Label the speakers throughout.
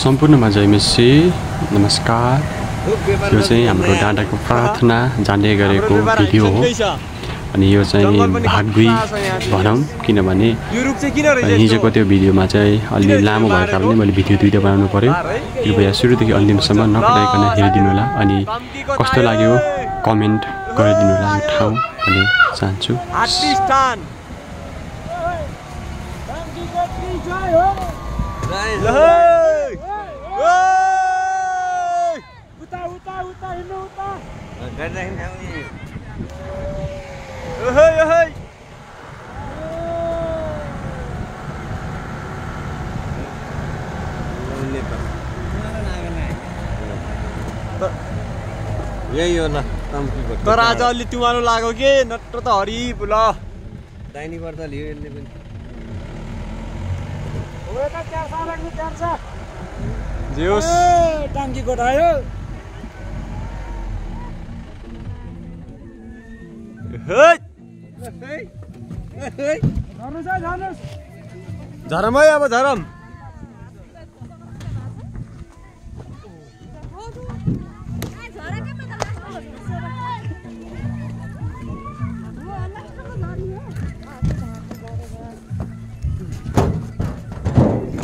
Speaker 1: सम्पूर्णमा जय मसी नमस्कार। यो चाहिँ हाम्रो डाँडाको प्रार्थना जान्ने गरेको भिडियो हो अनि यो चाहिँ भाग 2 भनौँ किनभने हिजोको त्यो भिडियोमा चाहिँ अलि लामो भएको कारणले मैले भिडियो 2 बनाउनु पर्यो। कृपया सुरुदेखि अन्तिमसम्म नपठाइकन हेरिदिनु होला अनि कस्तो लाग्यो कमेन्ट गरिदिनु होला यो ठाउँ भन्ने चाहन्छु।
Speaker 2: यही हो न तर आज अलि तुमारो लाग्यो के नत्र त हरि ल दाहिनी पर्छ लियो यसले पनि ओएका चार साराको चार छ जेउस टाङ्की कोठायो हे झर्नुस् झरम है अब झरम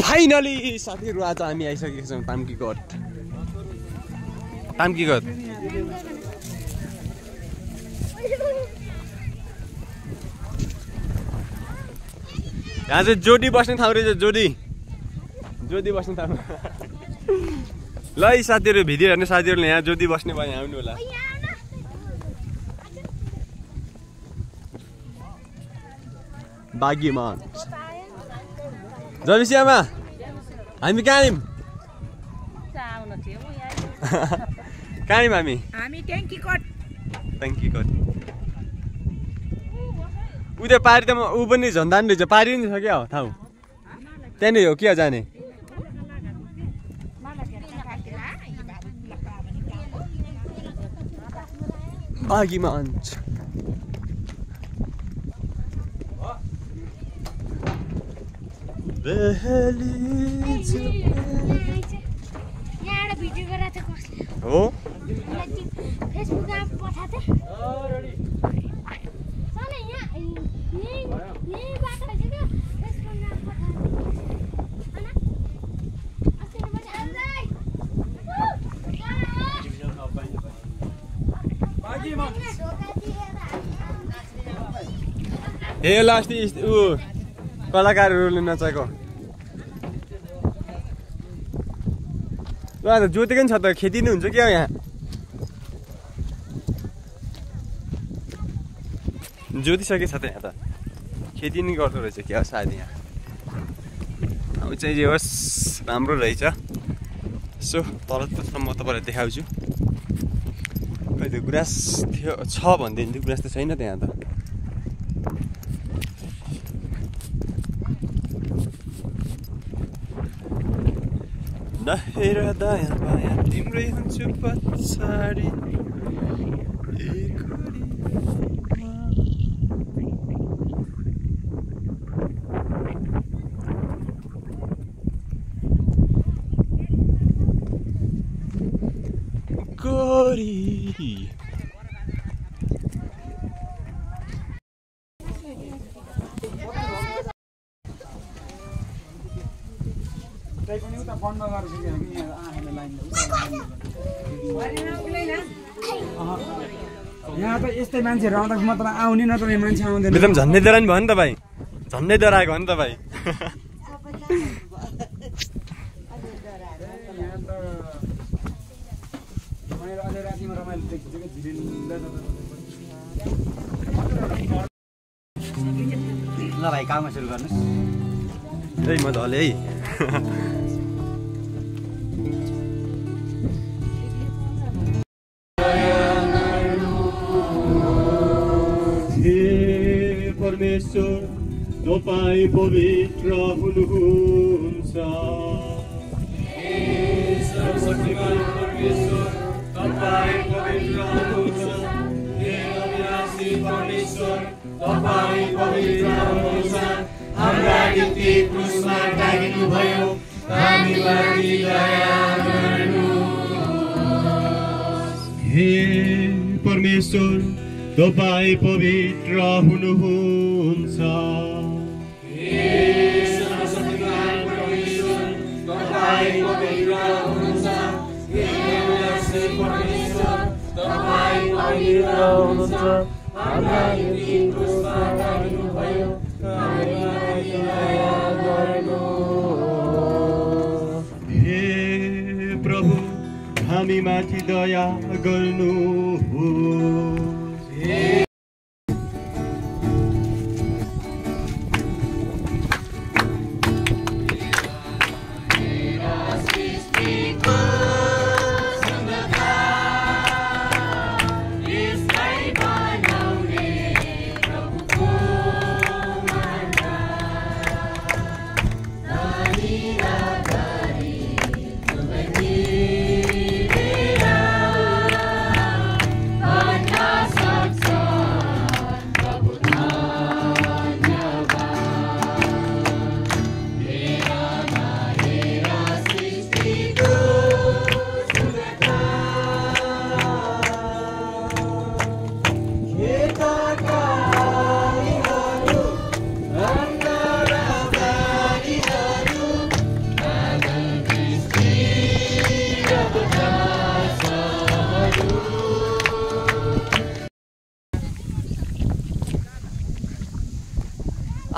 Speaker 2: फाइनली साथीहरु आज हामी आइसकेका छौं ताम्कीकोट यहाँ चाहिँ जोडी बस्ने ठाउँ रहेछ जोडी बस्ने ठाउँ ल यी साथीहरु भिडियो हेर्ने साथीहरुले यहाँ जोडी बस्ने भयो आउनु होला बागीमान जबिसियामा हामी कहाँ आयौं कहाँ आयौं हामी ट्याङ्कीकोट उता पारी त ऊ पनि झन्दान रहेछ पारी नि छ क्या हो ठाउँ त्यहाँ नै हो के जाने बागीमान हो ए लास्ट ऊ कलाकारहरूले नचाएको ल जोतेको नि छ त खेती नै हुन्छ क्या यहाँ जोतिसके छ त यहाँ त खेती नै गर्दो रहेछ क्या सायद यहाँ अब चाहिँ जे होस् राम्रो रहेछ यसो तल म तपाईँलाई देखाउँछु खै त्यो गुराँस थियो छ भन्दैन थियो गुराँस त छैन त्यहाँ त नहेर दायाँ बायाँ तिम्रै हुन्छु पछाडि गोरी
Speaker 3: यहाँ त यस्तै मान्छेहरु आउँदा मात्र आउने नत्र मान्छे आउँदैन
Speaker 2: एकदम झन्डै डरानी भयो नि तपाईँ झन्डै डराएको हो नि तपाईँ
Speaker 3: ल भाइ काम सुरु गर्नुस्
Speaker 2: ए म धले है
Speaker 4: परमेश्वर तपाईं पवित्र हुनुहुन्छ सर्वशक्तिमान परमेश्वर तपाईं पवित्र हुनुहुन्छ हे अविनाशी परमेश्वर तपाईं पवित्र हुनुहुन्छ हाम्रा निम्ति क्रुसमा टाँगिनु भयो हामी हामीमाथि दया गर्नुहोस्। हे परमेश्वर तपाईं पवित्र हुनुहुन्छ। हे सर्वशक्तिमान परमेश्वर तपाईं पवित्र हुनुहुन्छ। हे अविनाशी परमेश्वर तपाईं पवित्र हुनुहुन्छ। हाम्रा निम्ति क्रुसमा टाँगिनुभयो, हामीमाथि दया गर्नुहोस्। हे प्रभु हामीमाथि दया गर्नुहोस्।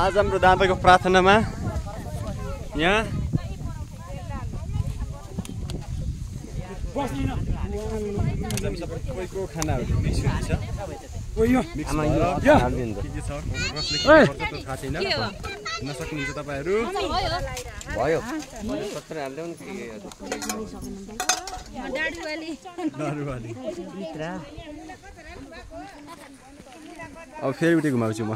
Speaker 2: आज हाम्रो दादाको प्रार्थनामा यहाँ सबैको खानाहरू मिक्स हुन्छ। नसक्नुहुन्छ तपाईँहरू भयो अब फेरि उठे घुमाउँछु म।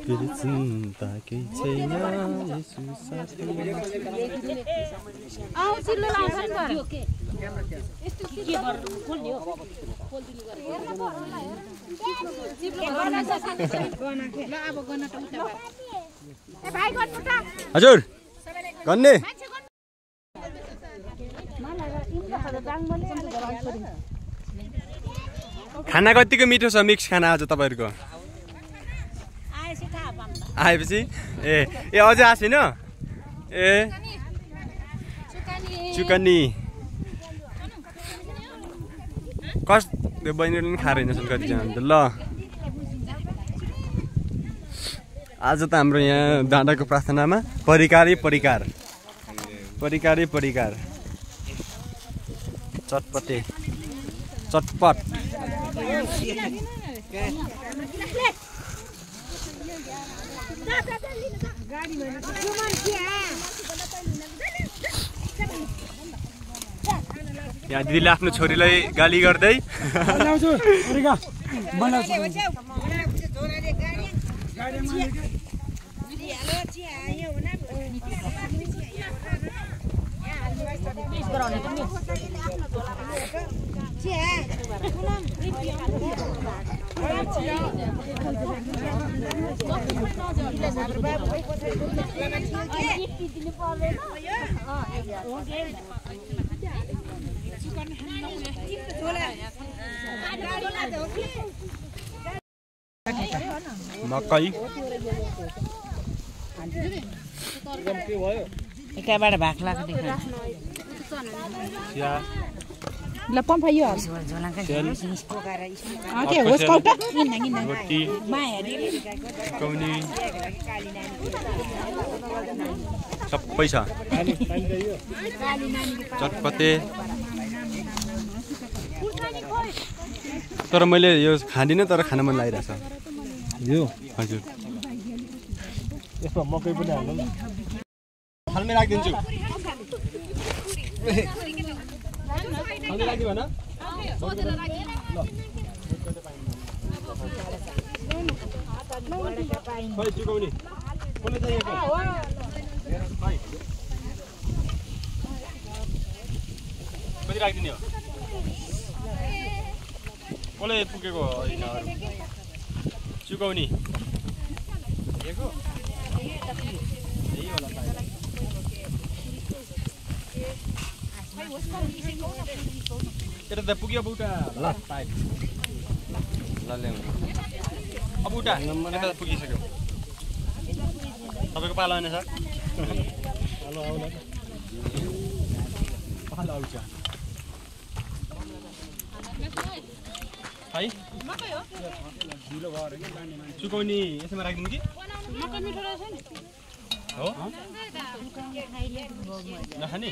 Speaker 2: फेरि चिन्ता केही छैन यसु साथी। हजुर गन्ने खाना कतिको मिठो छ मिक्स खाना आज तपाईँहरूको आएपछि ए अझै आएको छैन ए चुकनी कस त्यो बहिनीहरूले पनि खाएर हिँड्छन् कतिजना त। ल आज त हाम्रो यहाँ डाँडाको प्रार्थनामा परिकारै परिकार परिकारै परिकार चटपटे चटपट यहाँ दिदीले आफ्नो छोरीलाई गाली गर्दै मकै
Speaker 5: यताबाट भाग लाग्छ देख्नु ल पम्प यो के होस् कौटा
Speaker 2: रोटी पकाउने सबै छ चटपटे। तर मैले यो खाँदिनँ तर खान मन लागिरहेछ यो। हजुर यसमा मकै पनि हाल्नु न थालमै राखिदिन्छु। थालमै राखिदियो भन खै चुकाउने कसले चाहिएको कति राखिदिने हो कसले पुगेको होइन चुकाउने यता त पुग्यो अब उता ल पाइ ल ल्याउनु अब उता यता पुगिसक्यो तपाईँको पालो होइन सर पालो आउला पालो आउँछ है चुकाउने यसमा राखिदिनु कि हो नखाने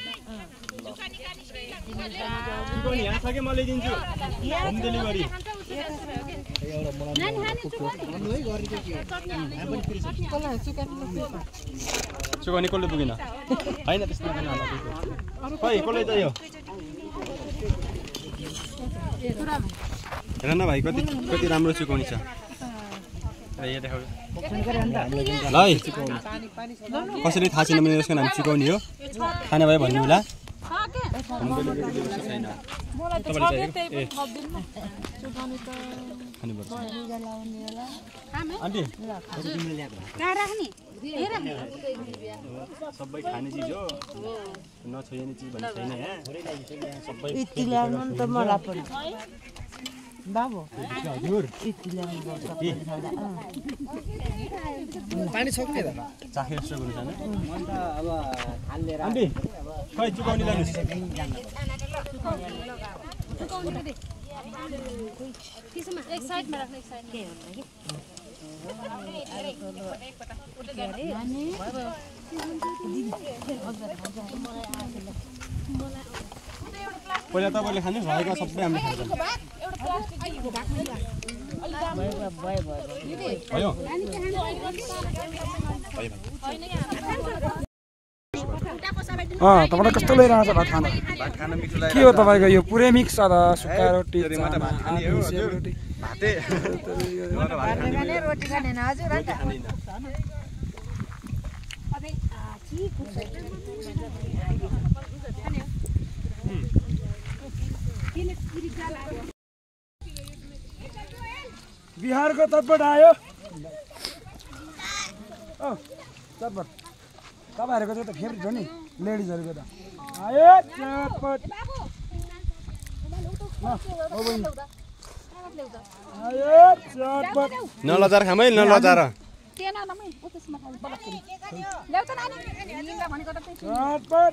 Speaker 2: चुकाउने यहाँ छ कि म ल्याइदिन्छु होम डेलिभरी चुकाउने कसले पुगेन होइन त्यस्तो खै कसले चाहियो हेर न भाइ कति कति राम्रो चुकाउने छ यहाँ देखाउ ल है कसरी थाहा छैन भने यसको नाम चुकाउने हो खाने भयो भन्नु होला सबै खाने चिज हो नछोइने चिज भन्ने छैन यहाँ सबै
Speaker 5: बाबु
Speaker 2: हजुर
Speaker 3: पानी सक्ने त
Speaker 2: चाखे जस्तो गर्नु छैन आन्टी खै चुकाउने लानुहोस्
Speaker 6: एक साइडमा राख्नु एक साइडमा
Speaker 2: पहिला तपाईँले खानु भएको सबै हामीले खान्छौँ भयो
Speaker 3: तपाईँलाई कस्तो लैरहेको छ भात खाना के हो तपाईँको यो पुरै मिक्स छ त सुक्खा रोटी
Speaker 6: रोटी खाने न हजुर
Speaker 3: बिहारको तर्फबाट आयो तर्फबाट तपाईँहरूको चाहिँ त फेभरेट हो नि लेडिजहरूको त आयो चटपट आयो चटपट
Speaker 2: नलजार खाम है नलजार
Speaker 3: चटपट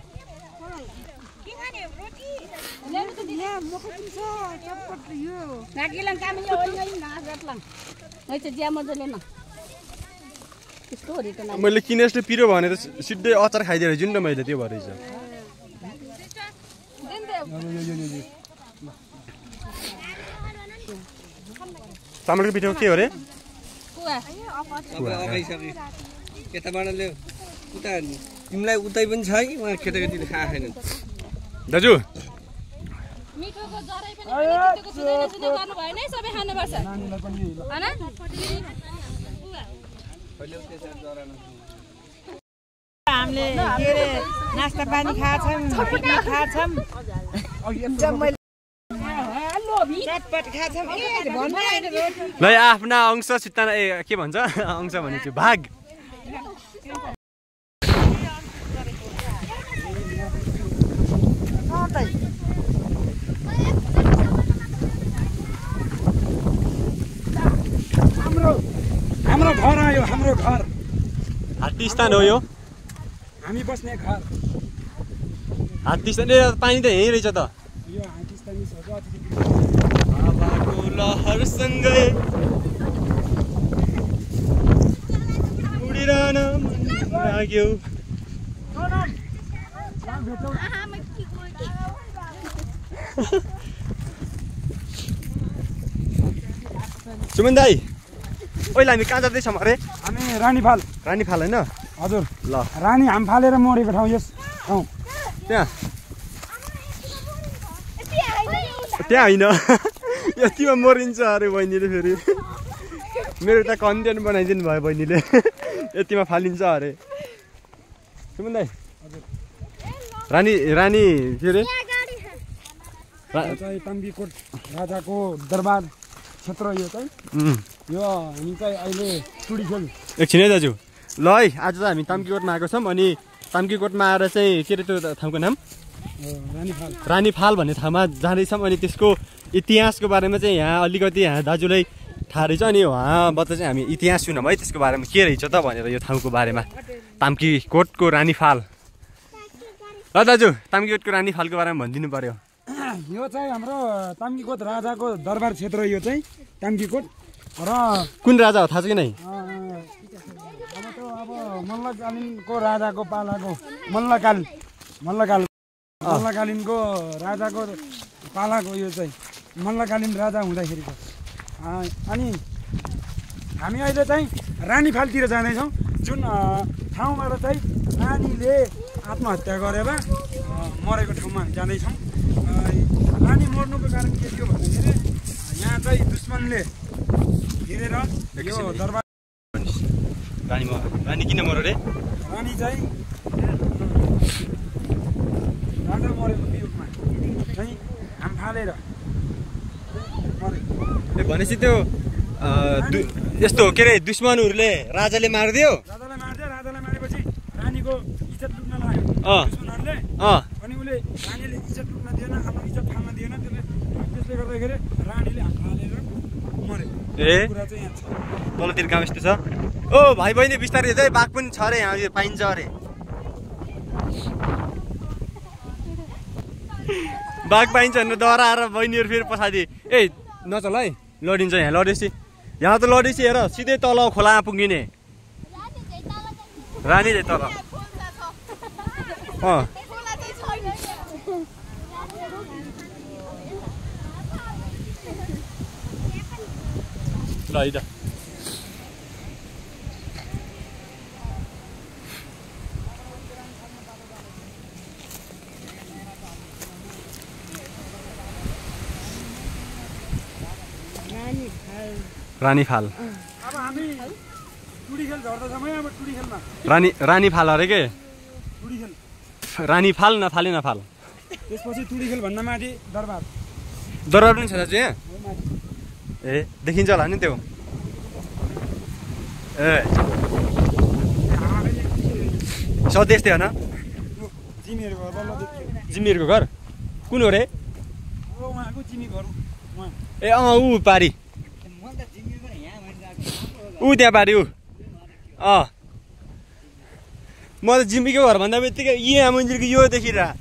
Speaker 2: मैले किने जस्तो पिरो भनेर सिधै अचार खाइदिएर जुन त मैले त्यो भएर चामलको पिठो के हो रे
Speaker 7: यताबाट ल्याऊ उता तिमीलाई उतै पनि छ कि उहाँ केटाकेटीले खाएको छैनन्
Speaker 2: दाजु
Speaker 6: मिठोको जरै पनि मिठोको सुझाइ गर्नु भएन है सबै खानुपर्छ हैन
Speaker 5: हामीले के रे नास्ता पानी खाछौँ पिकनिक खाछौँ चटपट खाछौँ
Speaker 2: ल आफ्ना अंश सित्ताना ए के भन्छ अंश भनेछु भाग
Speaker 3: हाम्रो घर आयो हाम्रो घर
Speaker 2: हात्ती स्थान हो यो
Speaker 3: हामी बस्ने घर
Speaker 2: हात्ती स्थान पानी त यहीँ रहेछ त
Speaker 3: यो हात्ती स्थानी छ
Speaker 2: बाबाको लहरसँगै उडिरहन मन लाग्यो सुमन दाई ओइला हामी कहाँ जाँदैछौँ अरे
Speaker 3: हामी रानीफाल
Speaker 2: होइन
Speaker 3: हजुर
Speaker 2: ल
Speaker 3: रानी हाम फालेर मरेको ठाउँ यस ठाउँ
Speaker 2: त्यहाँ होइन यतिमा मरिन्छ अरे बहिनीले फेरि मेरो त कन्टेन्ट बनाइदिनु भयो बहिनीले यतिमा फालिन्छ अरे सुमन दाई रानी के अरे
Speaker 3: चाहिँ तम्बीकोट राजाको दरबार क्षेत्र यो चाहिँ यो हामी चाहिँ अहिले टुडिखेल
Speaker 2: एकछिन है दाजु ल है आज त हामी ताम्कीकोटमा आएको छौँ अनि ताम्कीकोटमा आएर चाहिँ के अरे त्यो ठाउँको नाम रानीफाल भन्ने ठाउँमा जाँदैछौँ। अनि त्यसको इतिहासको बारेमा चाहिँ यहाँ अलिकति यहाँ दाजुलाई थाहा रहेछ। अनि उहाँबाट चाहिँ हामी इतिहास सुनौँ है त्यसको बारेमा के रहेछ त भनेर यो ठाउँको बारेमा। ताम्कीकोटको रानीफाल ल दाजु, ताम्कीकोटको रानीफालको बारेमा भनिदिनु पर्यो।
Speaker 3: यो चाहिँ हाम्रो ताम्कीकोट राजाको दरबार क्षेत्र, यो चाहिँ ताम्कीकोट। र
Speaker 2: कुन राजा हो थाहा छ कि नै?
Speaker 3: अब मल्लकालीनको राजाको पालाको मल्लकालीनको राजाको पालाको यो चाहिँ मल्लकालीन राजा हुँदाखेरिको। अनि हामी अहिले चाहिँ रानीफालतिर जाँदैछौँ, जुन ठाउँबाट चाहिँ रानीले आत्महत्या गरेर मरेको ठाउँमा हामी जाँदैछौँ। रानी मर्नुको कारण के थियो भन्दाखेरि यहाँ चाहिँ दुश्मनले घेरेर यो दरबार।
Speaker 2: रानी किन मर्यो रे?
Speaker 3: रानी चाहिँ राजा मरेको वियोगमा चाहिँ हाम फालेर मरेको।
Speaker 2: भनेपछि त्यो यस्तो के अरे दुश्मनहरूले राजाले मारिदियो।
Speaker 3: राजालाई मारेपछि रानीको इज्जत लुट्न लाग्यो दुश्मनहरूले। अनि उसले रानीले इज्जत लुट्न दिएन, आफ्नो इज्जत फाल्न दिएन। त्यसले गर्दाखेरि रानीले हाम फालेर मर्यो। कुरा चाहिँ यहाँ छ।
Speaker 2: तलतिर गाउँ यस्तो छ। ओ भाइ बहिनी बिस्तारै चाहिँ बाघ पनि छ अरे यहाँ, यो पाइन्छ अरे। बाघ पाइन्छ भने डराएर बहिनीहरू फेरि पछाडि ए नचल है, लडिन्छ यहाँ। लडेपछि यहाँ त लडेपछि हेर सिधै तल खोलामा पुगिने। रानी चाहिँ तल ल है त। रानीफाल
Speaker 3: अब हामी टुडी खेल झर्दैछौँ है। अब टुडी खेलमा
Speaker 2: रानीफाल अरे के?
Speaker 3: टुडी खेल
Speaker 2: रानीफाल नफाले नफाल।
Speaker 3: त्यसपछि टुडी खेल भन्दा माथि दरबार
Speaker 2: पनि छ दाजु यहाँ? ए देखिन्छ होला नि त्यो। ए स्वदेश थियो होइन? जिम्मीहरूको घर कुन हो रे? ए ऊ पारी, ऊ त्यहाँ पारी ऊ। म त जिम्मीको घर भन्दा बित्तिकै यहाँ मन्दिरको यो देखिरह।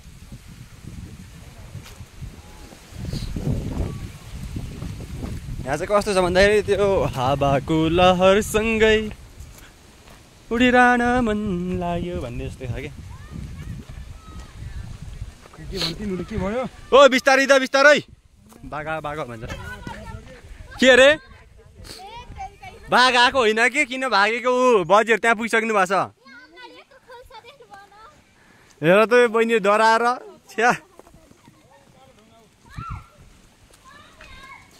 Speaker 2: यहाँ चाहिँ कस्तो छ भन्दाखेरि त्यो हावाको लहरसँगै उडिरहन मन लाग्यो भन्ने जस्तै छ क्या।
Speaker 3: के भयो?
Speaker 2: ओ बिस्तारै त बिस्तारै, बाघा भन्छ। के अरे बाघ आएको होइन कि किन भागेको? ऊ बजेर त्यहाँ पुगिसक्नु भएको छ। हेर त बहिनी डराएर छ्या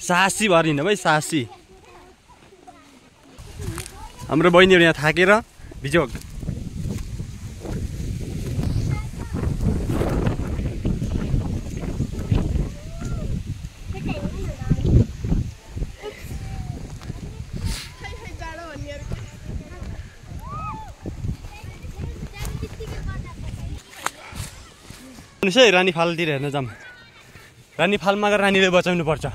Speaker 2: साहसी भरिन भाइ, साहसी। हाम्रो बहिनीहरू यहाँ थाकेर भिजोग। है रानीफालतिर हेर्न जाऊँ। रानीफालमा गएर रानीले बचाउनु पर्छ।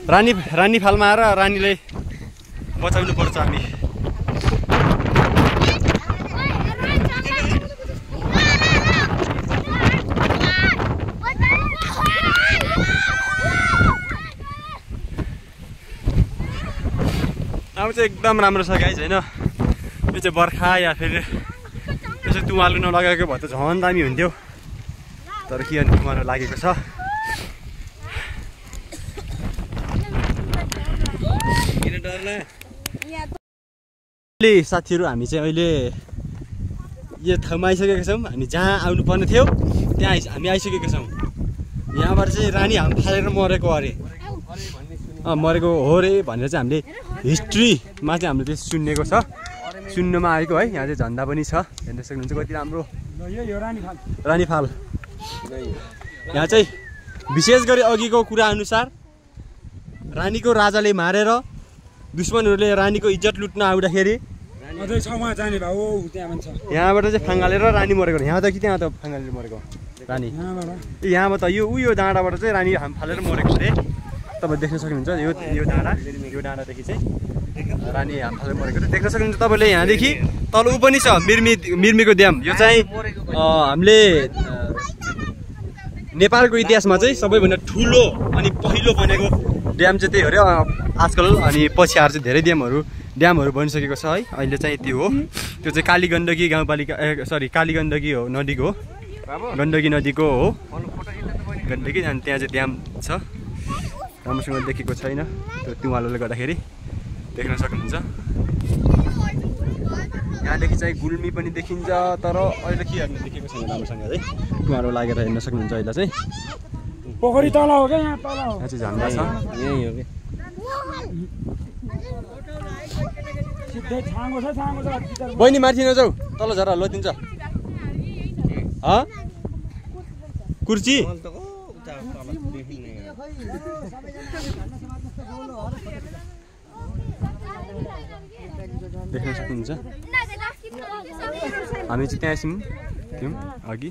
Speaker 2: रानीफालमा आएर रानीले बचाउनु पर्छ हामी। अब चाहिँ एकदम राम्रो छ गाइस होइन। यो चाहिँ बर्खा या फेरि यसो तुमालु नलगाएको भए त झन् दामी हुन्थ्यो, तर के अनि तुमालु लागेको छ। साथीहरू हामी चाहिँ अहिले यो ठाउँमा आइसकेका छौँ। हामी जहाँ आउनुपर्ने थियो त्यहाँ हामी आइसकेका छौँ। यहाँबाट चाहिँ रानी हाम फालेर मरेको अरे, मरेको हो रे भनेर चाहिँ हामीले हिस्ट्रीमा चाहिँ हामीले त्यो सुनेको छ, सुन्नुमा आएको है। यहाँ चाहिँ झन्डा पनि छ, हेर्न सक्नुहुन्छ कति राम्रो रानीफाल। यहाँ चाहिँ विशेष गरी अघिको कुरा अनुसार रानीको राजाले मारेर दुश्मनहरूले रानीको इज्जत लुट्न आउँदाखेरि
Speaker 3: अझै छ उहाँ जाने भए ओ त्यहाँ पनि छ
Speaker 2: यहाँबाट चाहिँ फाङ्गालेर रानी मरेको यहाँ त कि त्यहाँ त फाङ्गालेर मरेको रानी यहाँबाट यो डाँडाबाट चाहिँ रानी फालेर मरेको अरे तपाईँ देख्न सक्नुहुन्छ यो डाँडादेखि चाहिँ रानी हामफालेर मरेको देख्न सक्नुहुन्छ तपाईँले यहाँदेखि तल ऊ पनि छ मिर्मीको ड्याम यो चाहिँ हामीले नेपालको इतिहासमा चाहिँ सबैभन्दा ठुलो अनि पहिलो बनेको ड्याम चाहिँ त्यही हो अरे आजकल अनि पछि आएर चाहिँ धेरै ड्यामहरू बनिसकेको छ है अहिले चाहिँ त्यो हो त्यो चाहिँ कालीगण्डकी गाउँपालिका कालीगण्डकी हो नदीको गण्डकी नदीको हो गण्डकी अनि त्यहाँ चाहिँ ड्याम छ राम्रोसँग देखेको छैन त्यो तुवालोले गर्दाखेरि देख्न सक्नुहुन्छ यहाँदेखि चाहिँ गुल्मी पनि देखिन्छ तर अहिले के हेर्नु देखेको छैन राम्रोसँग है तुवालो लागेर हेर्न सक्नुहुन्छ अहिले चाहिँ
Speaker 3: पोखरी तल हो क्या यहाँ तल
Speaker 2: यहाँ चाहिँ झन्डा छ यही हो कि बहिनी माथि नजाऊ तल झर लदिन्छ कुर्ची देख्न सक्नुहुन्छ हामी चाहिँ त्यहाँ थियौँ अघि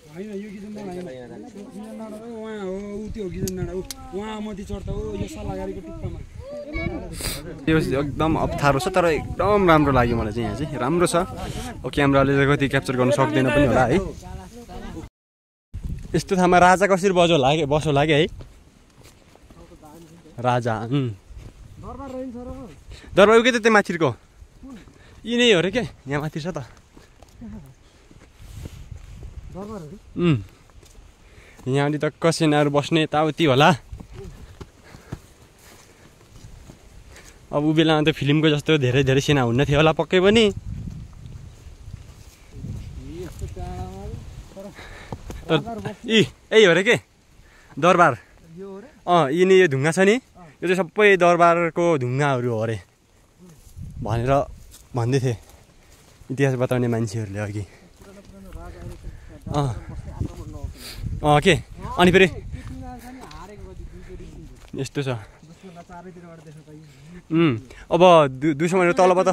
Speaker 3: होइन यो गिजन डाँडा उहाँ हो ऊ त्यो गिजन डाँडा उहाँ मती चढ्दा हो यो सल्लाहगारीको टुप्पामा
Speaker 2: त्यो एकदम अप्ठ्यारो छ तर एकदम राम्रो लाग्यो मलाई चाहिँ यहाँ चाहिँ राम्रो छ क्यामेराले चाहिँ कति क्याप्चर गर्न सक्दैन पनि होला है यस्तो ठाउँमा राजा कसरी बसो लाग्यो है राजा दरबार उके त त्यो माथिको यी नै हो अरे के यहाँ माथि छ त यहाँ त कसेनाहरू बस्ने यताउति होला अब ऊ बेलामा त फिल्मको जस्तो धेरै धेरै सेना हुन्न थियो होला पक्कै पनि यही हो अरे के दरबार यिनी यो ढुङ्गा छ नि यो चाहिँ सबै दरबारको ढुङ्गाहरू हो अरे भनेर भन्दै थिए इतिहास बताउने मान्छेहरूले अघि के अनि फेरि यस्तो छ अब दुश्मनहरू तलबाट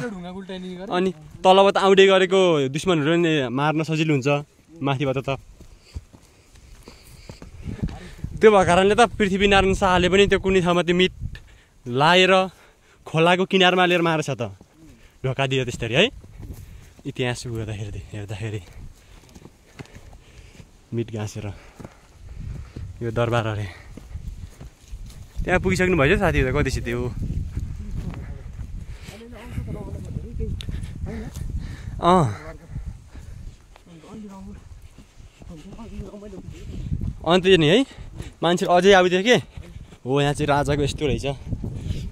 Speaker 2: अनि तलबाट आउँदै गरेको दुश्मनहरू नि मार्न सजिलो हुन्छ माथिबाट त त्यो भएको कारणले त पृथ्वीनारायण शाहले पनि त्यो कुनै ठाउँमा त्यो मिट लाएर खोलाको किनारमा लिएर मारेछ त ढोका दियो त्यसरी है इतिहास हेर्दाखेरि मिट गाँसेर यो दरबार अरे त्यहाँ पुगिसक्नु भएछ साथीहरू कति छ त्यो अन्त नि है मान्छे अझै आउँथ्यो के हो यहाँ चाहिँ राजाको यस्तो रहेछ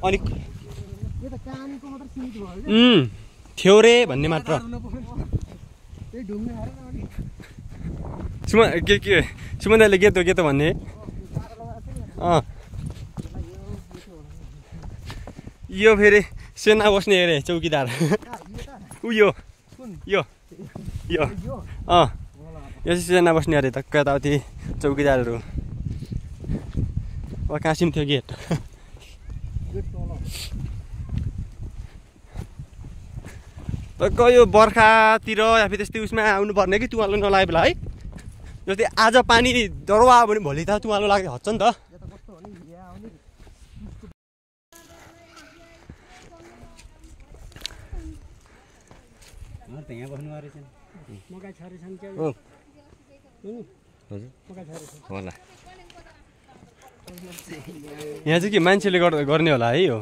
Speaker 2: अनि थियो रे भन्ने मात्र के सुमन दाइले के त भन्ने यो फेरि सेना बस्ने अरे चौकीदार यो चाहिँ सेना बस्ने अरे धक्का यताउति चौकीदारहरू कासिम थियो गेट त यो बर्खातिर या फेरि त्यस्तै उसमा आउनुपर्ने कि तुवालो नलागे बेला है जस्तै आज पानी डरवा आयो भने भोलि त तुवालो लाग्दै हट्छ नि त यहाँ चाहिँ के मान्छेले गर्ने होला है यो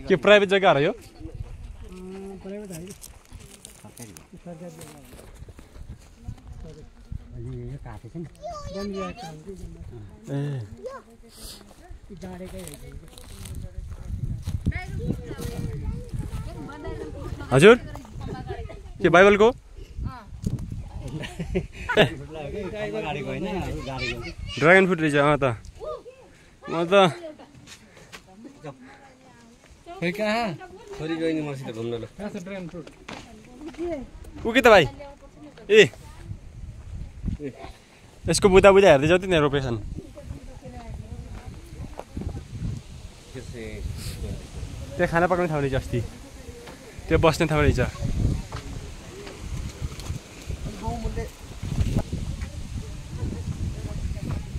Speaker 2: के प्राइभेट जग्गाहरू यो हजुर के बाइबलको ड्रागन फ्रुट रहेछ त म त ऊ के त भाइ ए यसको बुदा हेर्दै जाऊ नि रोपेसन त्यहाँ खाना पकाउने ठाउँ रहेछ अस्ति त्यो बस्ने ठाउँ रहेछ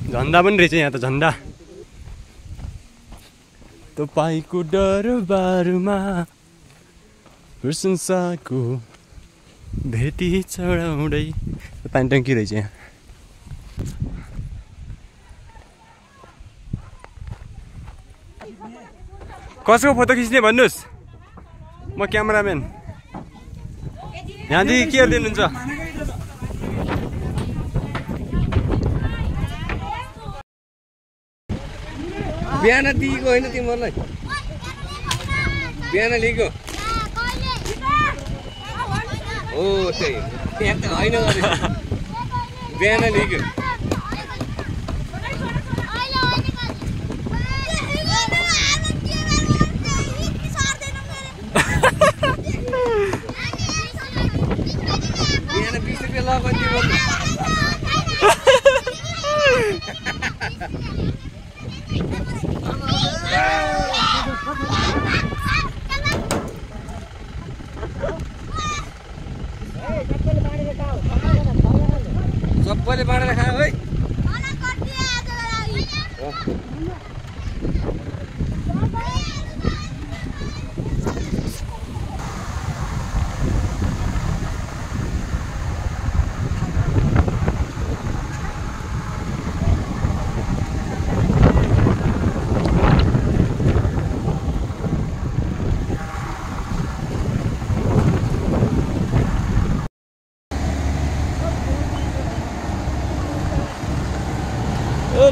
Speaker 2: झन्डा पनि रहेछ यहाँ त झन्डा तपाईको दरबारमा प्रशंसाको भेटी चढाउँदै पानी ट्याङ्की रहेछ यहाँ कसको फोटो खिच्ने भन्नुहोस् म क्यामेराम्यान यहाँदेखि के लिनुहुन्छ
Speaker 7: बिहान दिएको होइन तिमीहरूलाई बिहान लिएको हो त्यही त्यहाँ त होइन बिहान लिएको बिहान 20 रुपियाँ लगाइदिनु सबैले बाँडेर खायो है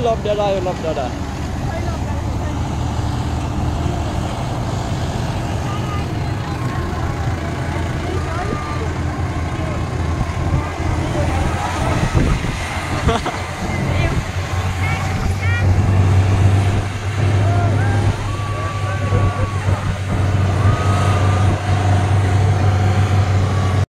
Speaker 2: लभ डाँडा आयो लभ डाँडा